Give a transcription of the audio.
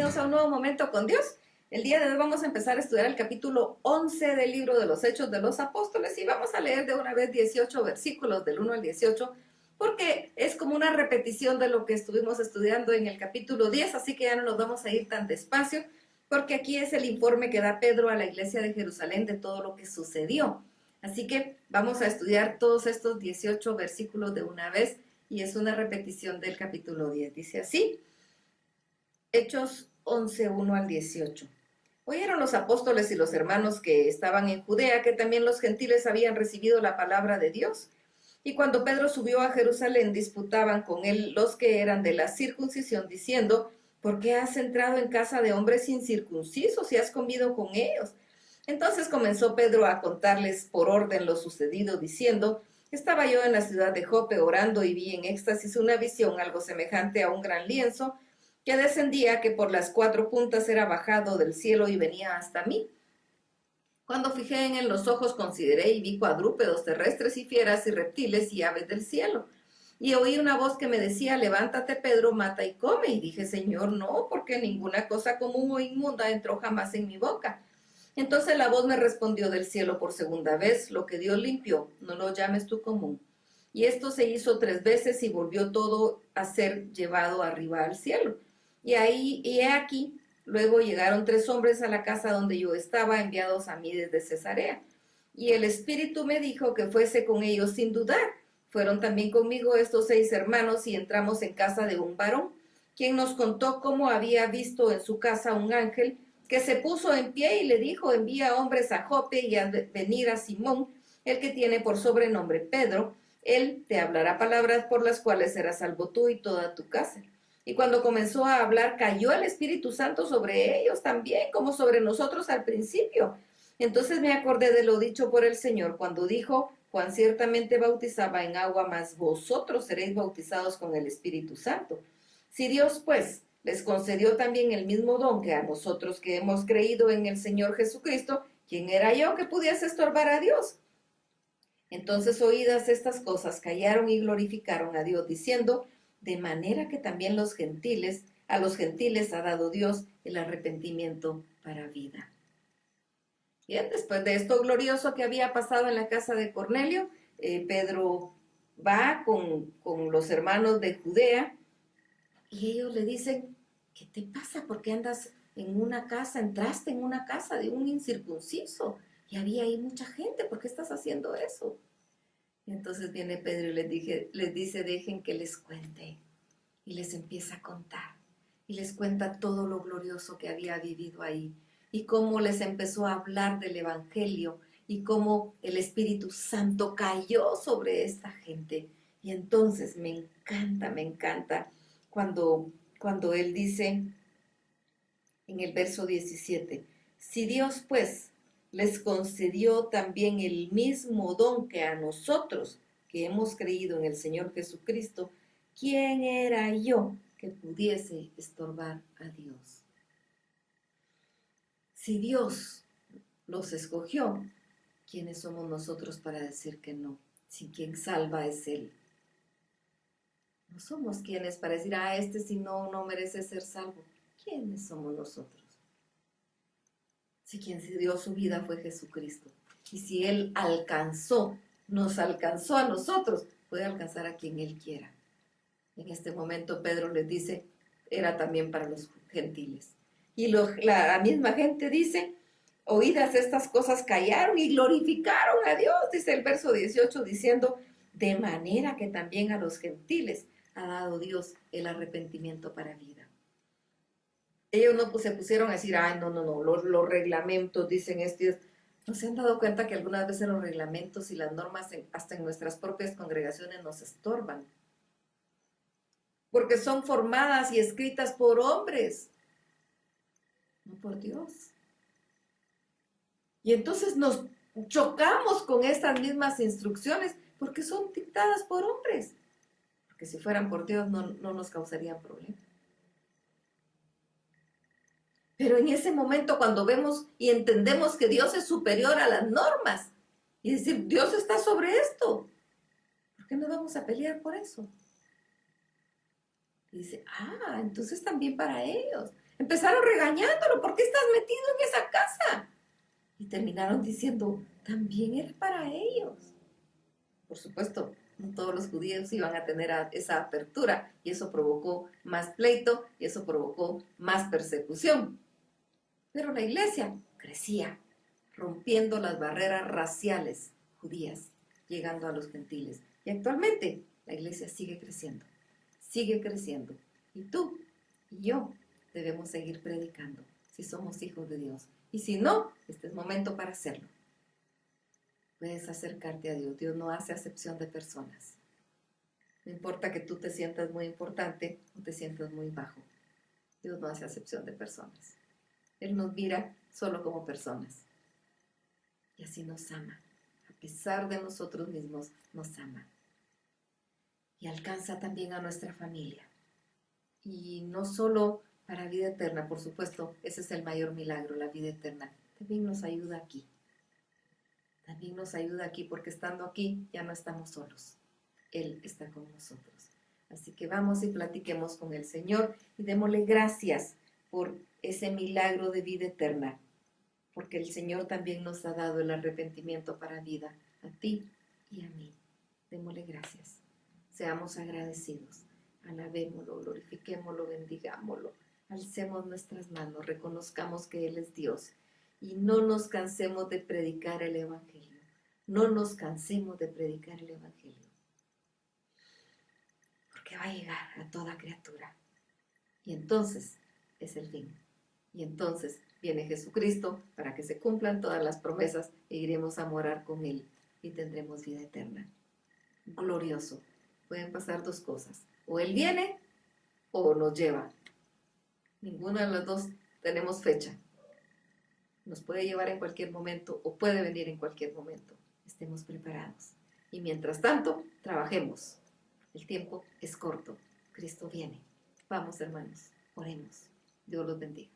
bienvenidos a un nuevo momento con Dios. El día de hoy vamos a empezar a estudiar el capítulo 11 del libro de los Hechos de los Apóstoles y vamos a leer de una vez 18 versículos del 1 al 18 porque es como una repetición de lo que estuvimos estudiando en el capítulo 10, así que ya no nos vamos a ir tan despacio porque aquí es el informe que da Pedro a la iglesia de Jerusalén de todo lo que sucedió. Así que vamos a estudiar todos estos 18 versículos de una vez y es una repetición del capítulo 10. Dice así: Hechos 11, 1 al 18. Oyeron los apóstoles y los hermanos que estaban en Judea que también los gentiles habían recibido la palabra de Dios. Y cuando Pedro subió a Jerusalén, disputaban con él los que eran de la circuncisión, diciendo: ¿por qué has entrado en casa de hombres incircuncisos y has comido con ellos? Entonces comenzó Pedro a contarles por orden lo sucedido, diciendo: estaba yo en la ciudad de Jope orando y vi en éxtasis una visión algo semejante a un gran lienzo que descendía, que por las 4 puntas era bajado del cielo y venía hasta mí. Cuando fijé en él los ojos, consideré y vi cuadrúpedos terrestres y fieras y reptiles y aves del cielo. Y oí una voz que me decía: levántate, Pedro, mata y come. Y dije: Señor, no, porque ninguna cosa común o inmunda entró jamás en mi boca. Entonces la voz me respondió del cielo por segunda vez: lo que Dios limpió, no lo llames tú común. Y esto se hizo 3 veces y volvió todo a ser llevado arriba al cielo. Y he aquí, luego llegaron 3 hombres a la casa donde yo estaba, enviados a mí desde Cesarea. Y el Espíritu me dijo que fuese con ellos sin dudar. Fueron también conmigo estos 6 hermanos y entramos en casa de un varón, quien nos contó cómo había visto en su casa un ángel que se puso en pie y le dijo: envía hombres a Jope y a venir a Simón, el que tiene por sobrenombre Pedro. Él te hablará palabras por las cuales serás salvo tú y toda tu casa. Y cuando comenzó a hablar, cayó el Espíritu Santo sobre ellos también, como sobre nosotros al principio. Entonces me acordé de lo dicho por el Señor cuando dijo: Juan ciertamente bautizaba en agua, mas vosotros seréis bautizados con el Espíritu Santo. Si Dios, pues, les concedió también el mismo don que a nosotros que hemos creído en el Señor Jesucristo, ¿quién era yo que pudiese estorbar a Dios? Entonces, oídas estas cosas, callaron y glorificaron a Dios, diciendo: de manera que también a los gentiles ha dado Dios el arrepentimiento para vida. Bien, después de esto glorioso que había pasado en la casa de Cornelio, Pedro va con los hermanos de Judea y ellos le dicen: ¿qué te pasa? ¿Por qué andas en una casa? Entraste en una casa de un incircunciso y había ahí mucha gente. ¿Por qué estás haciendo eso? Y entonces viene Pedro y les dice: dejen que les cuente. Y les empieza a contar. Y les cuenta todo lo glorioso que había vivido ahí. Y cómo les empezó a hablar del Evangelio. Y cómo el Espíritu Santo cayó sobre esta gente. Y entonces me encanta cuando él dice en el verso 17: si Dios pues les concedió también el mismo don que a nosotros que hemos creído en el Señor Jesucristo, ¿quién era yo que pudiese estorbar a Dios? Si Dios los escogió, ¿quiénes somos nosotros para decir que no? Si quien salva es Él. No somos quienes para decir: este si no merece ser salvo. ¿Quiénes somos nosotros? Si quien dio su vida fue Jesucristo. Y si Él nos alcanzó a nosotros, puede alcanzar a quien Él quiera. En este momento Pedro les dice: era también para los gentiles. Y la misma gente dice: oídas estas cosas, callaron y glorificaron a Dios, dice el verso 18, diciendo: de manera que también a los gentiles ha dado Dios el arrepentimiento para vida. Ellos no se pusieron a decir: no, los reglamentos dicen esto. ¿No se han dado cuenta que algunas veces los reglamentos y las normas hasta en nuestras propias congregaciones nos estorban? Porque son formadas y escritas por hombres, no por Dios. Y entonces nos chocamos con estas mismas instrucciones porque son dictadas por hombres. Porque si fueran por Dios no nos causarían problemas. Pero en ese momento, cuando vemos y entendemos que Dios es superior a las normas, y decir: Dios está sobre esto, ¿por qué no vamos a pelear por eso? Y dice: entonces también para ellos. Empezaron regañándolo, ¿por qué estás metido en esa casa? Y terminaron diciendo, también era para ellos. Por supuesto, no todos los judíos iban a tener esa apertura y eso provocó más pleito y eso provocó más persecución. Pero la iglesia crecía, rompiendo las barreras raciales judías, llegando a los gentiles. Y actualmente la iglesia sigue creciendo, sigue creciendo. Y tú y yo debemos seguir predicando si somos hijos de Dios. Y si no, este es momento para hacerlo. Puedes acercarte a Dios. Dios no hace acepción de personas. No importa que tú te sientas muy importante o te sientas muy bajo. Dios no hace acepción de personas. Él nos mira solo como personas. Y así nos ama. A pesar de nosotros mismos, nos ama. Y alcanza también a nuestra familia. Y no solo para vida eterna, por supuesto, ese es el mayor milagro, la vida eterna. También nos ayuda aquí. También nos ayuda aquí porque estando aquí ya no estamos solos. Él está con nosotros. Así que vamos y platiquemos con el Señor y démosle gracias por ese milagro de vida eterna. Porque el Señor también nos ha dado el arrepentimiento para vida, a ti y a mí. Démosle gracias. Seamos agradecidos. Alabémoslo, glorifiquémoslo, bendigámoslo. Alcemos nuestras manos, reconozcamos que Él es Dios. Y no nos cansemos de predicar el Evangelio. No nos cansemos de predicar el Evangelio. Porque va a llegar a toda criatura. Y entonces es el fin. Y entonces viene Jesucristo para que se cumplan todas las promesas e iremos a morar con Él y tendremos vida eterna. Glorioso. Pueden pasar dos cosas. O Él viene o nos lleva. Ninguna de las dos tenemos fecha. Nos puede llevar en cualquier momento o puede venir en cualquier momento. Estemos preparados. Y mientras tanto, trabajemos. El tiempo es corto. Cristo viene. Vamos, hermanos, oremos. Dios los bendiga.